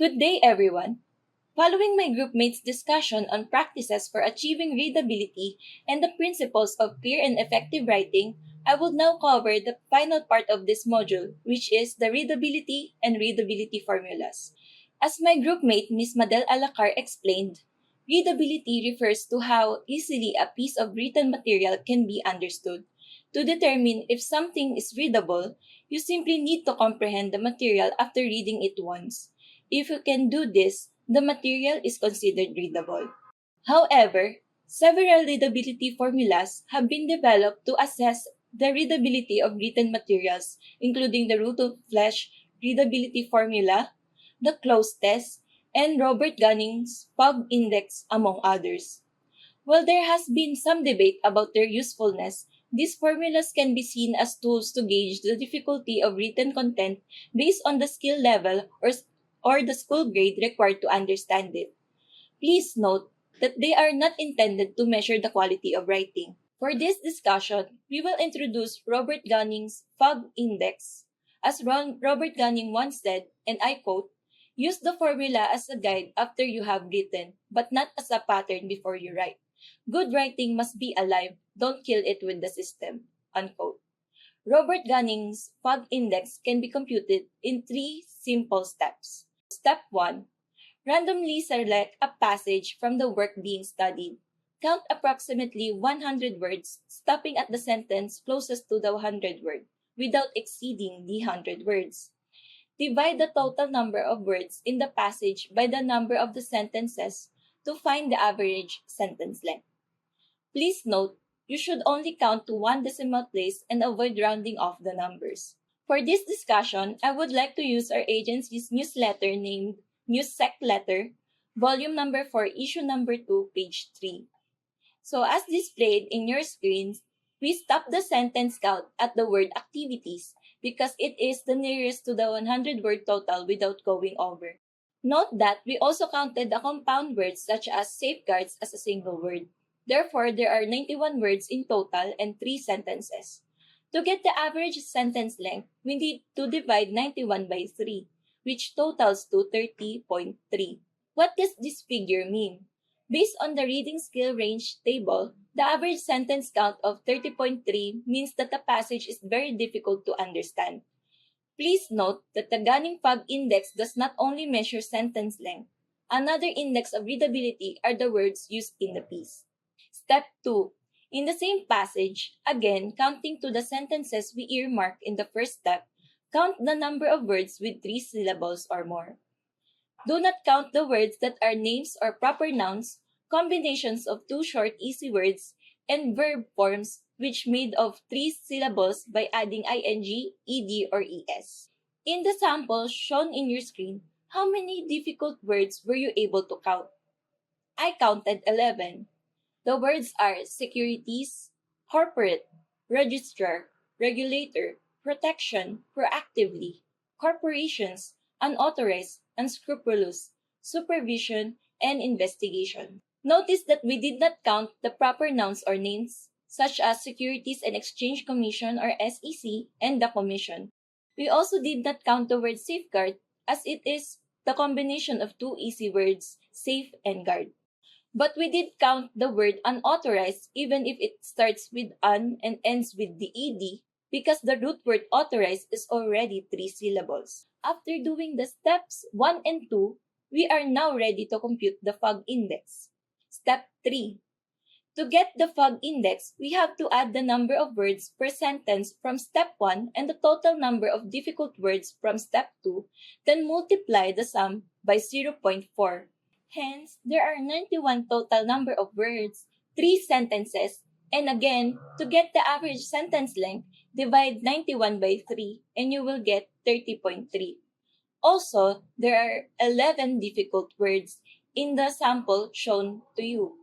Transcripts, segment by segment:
Good day, everyone. Following my groupmates' discussion on practices for achieving readability and the principles of clear and effective writing, I will now cover the final part of this module, which is the readability and readability formulas. As my groupmate Ms. Madel Alacar explained, readability refers to how easily a piece of written material can be understood. To determine if something is readable, you simply need to comprehend the material after reading it once. If you can do this, the material is considered readable. However, several readability formulas have been developed to assess the readability of written materials, including the Root of Flesh readability formula, the close test, and Robert Gunning's Pug Index, among others. While there has been some debate about their usefulness, these formulas can be seen as tools to gauge the difficulty of written content based on the skill level or the school grade required to understand it. Please note that they are not intended to measure the quality of writing. For this discussion, we will introduce Robert Gunning's Fog Index. As Robert Gunning once said, and I quote, "Use the formula as a guide after you have written, but not as a pattern before you write. Good writing must be alive, don't kill it with the system." Unquote. Robert Gunning's Fog Index can be computed in three simple steps. Step 1. Randomly select a passage from the work being studied. Count approximately 100 words, stopping at the sentence closest to the 100 word, without exceeding the 100 words. Divide the total number of words in the passage by the number of the sentences to find the average sentence length. Please note, you should only count to one decimal place and avoid rounding off the numbers. For this discussion, I would like to use our agency's newsletter named NewsSec Letter, volume number 4, issue number 2, page 3. So as displayed in your screens, we stop the sentence count at the word activities because it is the nearest to the 100 word total without going over. Note that we also counted the compound words such as safeguards as a single word. Therefore, there are 91 words in total and 3 sentences. To get the average sentence length, we need to divide 91 by 3, which totals to 30.3. What does this figure mean? Based on the reading skill range table, the average sentence count of 30.3 means that the passage is very difficult to understand. Please note that the Gunning Fog Index does not only measure sentence length. Another index of readability are the words used in the piece. Step 2. In the same passage, again counting to the sentences we earmarked in the first step, count the number of words with 3 syllables or more. Do not count the words that are names or proper nouns, combinations of 2 short easy words, and verb forms which made of 3 syllables by adding ing, ed, or es. In the sample shown in your screen, how many difficult words were you able to count? I counted 11. The words are securities, corporate, registrar, regulator, protection, proactively, corporations, unauthorized, unscrupulous, supervision, and investigation. Notice that we did not count the proper nouns or names, such as Securities and Exchange Commission or SEC and the Commission. We also did not count the word safeguard as it is the combination of 2 easy words, safe and guard. But we did count the word unauthorized even if it starts with un and ends with the ed because the root word authorized is already 3 syllables. After doing the steps 1 and 2, we are now ready to compute the fog index. Step 3. To get the fog index, we have to add the number of words per sentence from step 1 and the total number of difficult words from step 2, then multiply the sum by 0.4. Hence, there are 91 total number of words, 3 sentences, and again, to get the average sentence length, divide 91 by 3 and you will get 30.3. Also, there are 11 difficult words in the sample shown to you.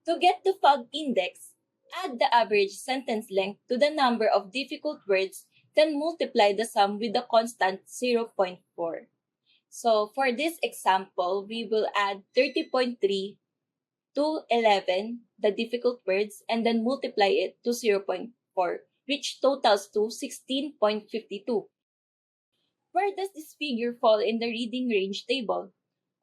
To get the fog index, add the average sentence length to the number of difficult words, then multiply the sum with the constant 0.4. So for this example, we will add 30.3 to 11, the difficult words, and then multiply it to 0.4, which totals to 16.52. Where does this figure fall in the reading range table?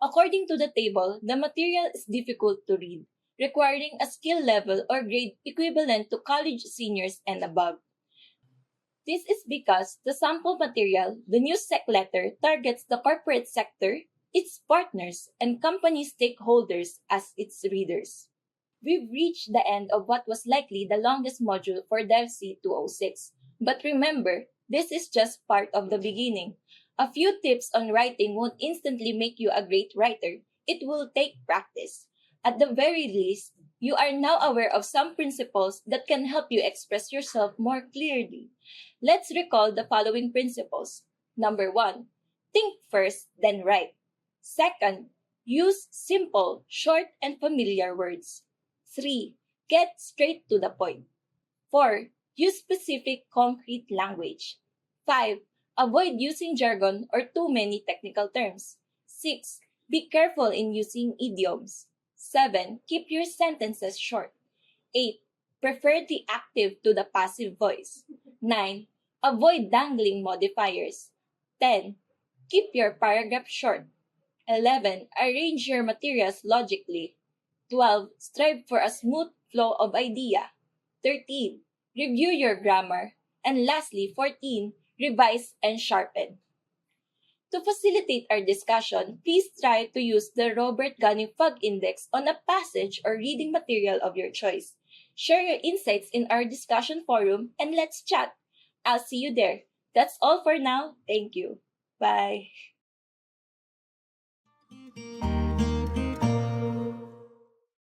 According to the table, the material is difficult to read, requiring a skill level or grade equivalent to college seniors and above. This is because the sample material, the new SEC letter, targets the corporate sector, its partners, and company stakeholders as its readers. We've reached the end of what was likely the longest module for DevC 206. But remember, this is just part of the beginning. A few tips on writing won't instantly make you a great writer. It will take practice. At the very least, you are now aware of some principles that can help you express yourself more clearly. Let's recall the following principles. Number one, think first, then write. Second, use simple, short, and familiar words. 3. Get straight to the point. 4. Use specific, concrete language. 5. Avoid using jargon or too many technical terms. 6. Be careful in using idioms. 7. Keep your sentences short. 8. Prefer the active to the passive voice. 9. Avoid dangling modifiers. 10. Keep your paragraph short. 11. Arrange your materials logically. 12. Strive for a smooth flow of idea. 13. Review your grammar. And lastly, 14. Revise and sharpen. To facilitate our discussion, please try to use the Robert Gunning Fug Index on a passage or reading material of your choice. Share your insights in our discussion forum and let's chat. I'll see you there. That's all for now. Thank you. Bye.